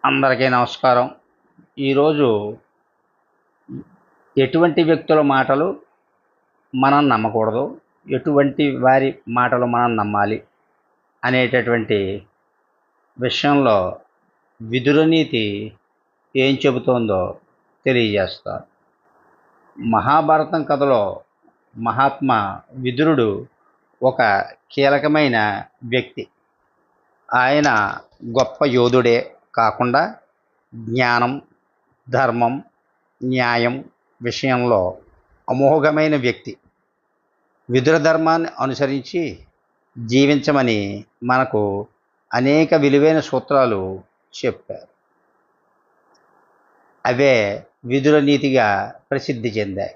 అందరికీ నమస్కారం. ఈరోజు ఎటువంటి వ్యక్తుల మాటలు మనం నమ్మకూడదు, ఎటువంటి వారి మాటలు మనం నమ్మాలి అనేటటువంటి విషయంలో విదుర నీతి ఏం చెబుతోందో తెలియజేస్తాను. మహాభారతం కథలో మహాత్మా విదురుడు ఒక కీలకమైన వ్యక్తి. ఆయన గొప్ప యోధుడే కాకుండా జ్ఞానం, ధర్మం, న్యాయం విషయంలో అమోఘమైన వ్యక్తి. విదుర ధర్మాన్ని అనుసరించి జీవించమని మనకు అనేక విలువైన సూత్రాలు చెప్పారు. అవే విదుర నీతిగా ప్రసిద్ధి చెందాయి.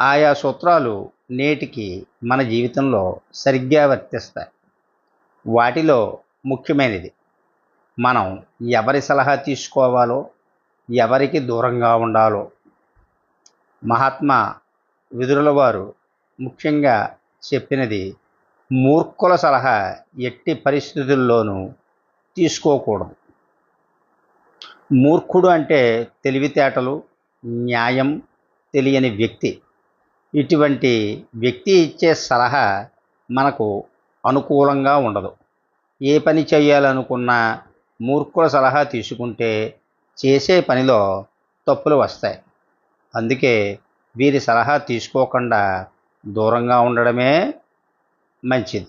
ఆయా సూత్రాలు నేటికి మన జీవితంలో సరిగ్గా వర్తిస్తాయి. వాటిలో ముఖ్యమైనది మనం ఎవరి సలహా తీసుకోవాలో, ఎవరికి దూరంగా ఉండాలో. మహాత్మా విదురుల వారు ముఖ్యంగా చెప్పినది మూర్ఖుల సలహా ఎట్టి పరిస్థితుల్లోనూ తీసుకోకూడదు. మూర్ఖుడు అంటే తెలివితేటలు, న్యాయం తెలియని వ్యక్తి. ఇటువంటి వ్యక్తి ఇచ్చే సలహా మనకు అనుకూలంగా ఉండదు. ఏ పని చేయాలనుకున్నా మూర్ఖుల సలహా తీసుకుంటే చేసే పనిలో తప్పులు వస్తాయి. అందుకే వీరి సలహా తీసుకోకుండా దూరంగా ఉండడమే మంచిది.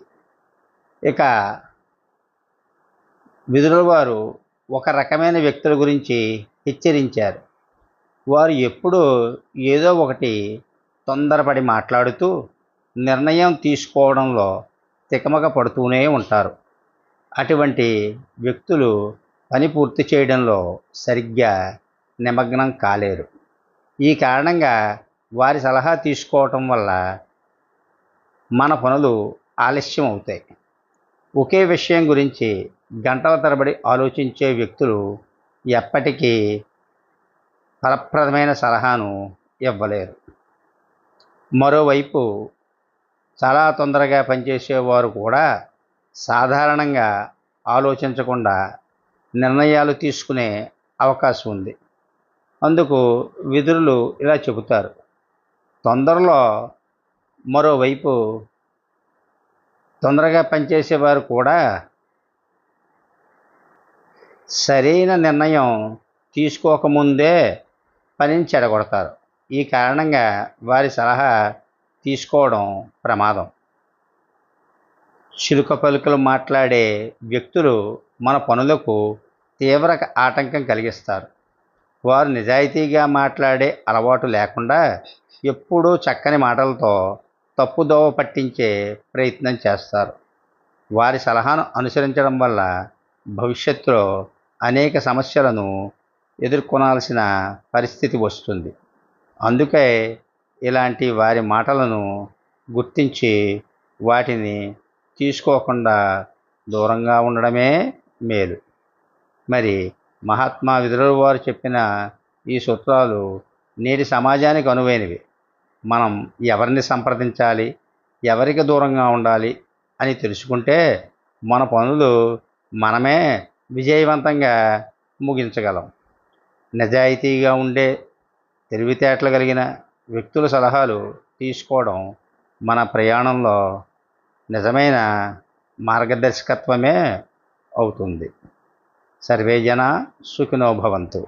ఇక విదురుల వారు ఒక రకమైన వ్యక్తుల గురించి హెచ్చరించారు. వారు ఎప్పుడూ ఏదో ఒకటి తొందరపడి మాట్లాడుతూ నిర్ణయం తీసుకోవడంలో తికమక పడుతూనే ఉంటారు. అటువంటి వ్యక్తులు పని పూర్తి చేయడంలో సరిగ్గా నిమగ్నం కాలేరు. ఈ కారణంగా వారి సలహా తీసుకోవటం వల్ల మన పనులు ఆలస్యం అవుతాయి. ఒకే విషయం గురించి గంటల తరబడి ఆలోచించే వ్యక్తులు ఎప్పటికీ ఫలప్రదమైన సలహాను ఇవ్వలేరు. మరోవైపు చాలా తొందరగా పనిచేసేవారు కూడా సాధారణంగా ఆలోచించకుండా నిర్ణయాలు తీసుకునే అవకాశం ఉంది. అందుకు విదురులు ఇలా చెబుతారు. మరోవైపు తొందరగా పనిచేసేవారు కూడా సరైన నిర్ణయం తీసుకోకముందే పనిని చెడగొడతారు. ఈ కారణంగా వారి సలహా తీసుకోవడం ప్రమాదం. చిలుక పలుకులు మాట్లాడే వ్యక్తులు మన పనులకు తీవ్ర ఆటంకం కలిగిస్తారు. వారు నిజాయితీగా మాట్లాడే అలవాటు లేకుండా ఎప్పుడూ చక్కని మాటలతో తప్పుదోవ పట్టించే ప్రయత్నం చేస్తారు. వారి సలహాను అనుసరించడం వల్ల భవిష్యత్తులో అనేక సమస్యలను ఎదుర్కొనాల్సిన పరిస్థితి వస్తుంది. అందుకే ఇలాంటి వారి మాటలను గుర్తించి వాటిని తీసుకోకుండా దూరంగా ఉండడమే మేలు. మరి మహాత్మా విదురుల వారు చెప్పిన ఈ సూత్రాలు నేటి సమాజానికి అనువైనవి. మనం ఎవరిని సంప్రదించాలి, ఎవరికి దూరంగా ఉండాలి అని తెలుసుకుంటే మన పనులు మనమే విజయవంతంగా ముగించగలం. నిజాయితీగా ఉండే, తెలివితేటలు కలిగిన వ్యక్తుల సలహాలు తీసుకోవడం మన ప్రయాణంలో నిజమైన మార్గదర్శకత్వమే అవుతుంది. సర్వే జనా సుఖినో భవంతు.